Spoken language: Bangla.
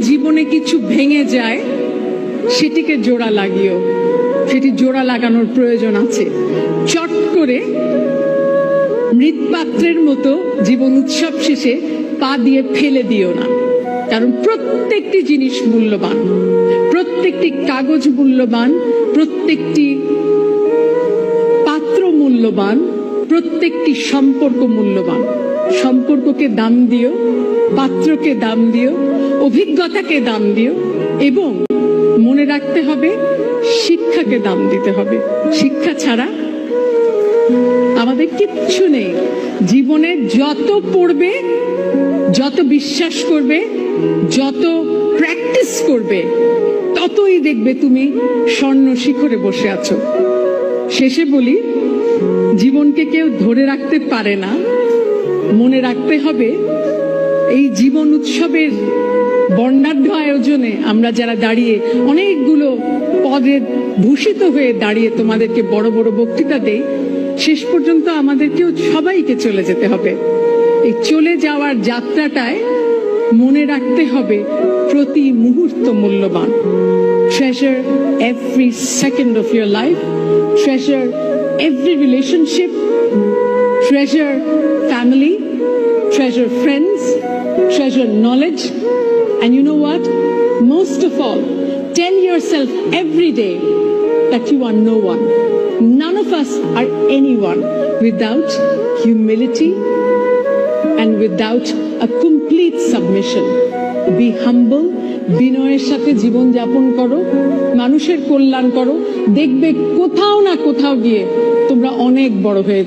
জীবনে কিছু ভেঙে যায় সেটিকে জোড়া লাগিও, সেটি জোড়া লাগানোর প্রয়োজন আছে। চট করে মৃৎপাত্রের মতো জীবন উৎসব শেষে পা দিয়ে ফেলে দিও না, কারণ প্রত্যেকটি জিনিস মূল্যবান, প্রত্যেকটি কাগজ মূল্যবান, প্রত্যেকটি পাত্র মূল্যবান, প্রত্যেকটি সম্পর্ক মূল্যবান। সম্পর্ককে দাম দিও, পাত্রকে দাম দিও, অভিজ্ঞতাকে দাম দিও, এবং মনে রাখতে হবে শিক্ষাকে দাম দিতে হবে। শিক্ষা ছাড়া আমাদের কিচ্ছু নেই। জীবনে যত পড়বে, যত বিশ্বাস করবে, যত প্র্যাকটিস করবে, ততই দেখবে তুমি স্বর্ণ শিখরে বসে আছো। শেষে বলি, জীবনকে কেউ ধরে রাখতে পারে না। মনে রাখতে হবে এই জীবন উৎসবের বর্ণাঢ্য আয়োজনে আমরা যারা দাঁড়িয়ে, অনেকগুলো পদে ভূষিত হয়ে দাঁড়িয়ে তোমাদেরকে বড় বড় বক্তৃতা দেই, শেষ পর্যন্ত আমাদেরকেও সবাইকে চলে যেতে হবে। এই চলে যাওয়ার যাত্রাটায় মনে রাখতে হবে প্রতি মুহূর্ত মূল্যবান। Treasure every second of your life, treasure every relationship, treasure family, treasure friends, treasure knowledge, and you know what? Most of all, tell yourself every day that you are no one. None of us are anyone without humility and without a complete submission. Be humble, বিনয়ের সাথে জীবন যাপন করো, মানুষের কল্যাণ করো, দেখবে কোথাও না কোথাও গিয়ে তোমরা অনেক বড় হয়ে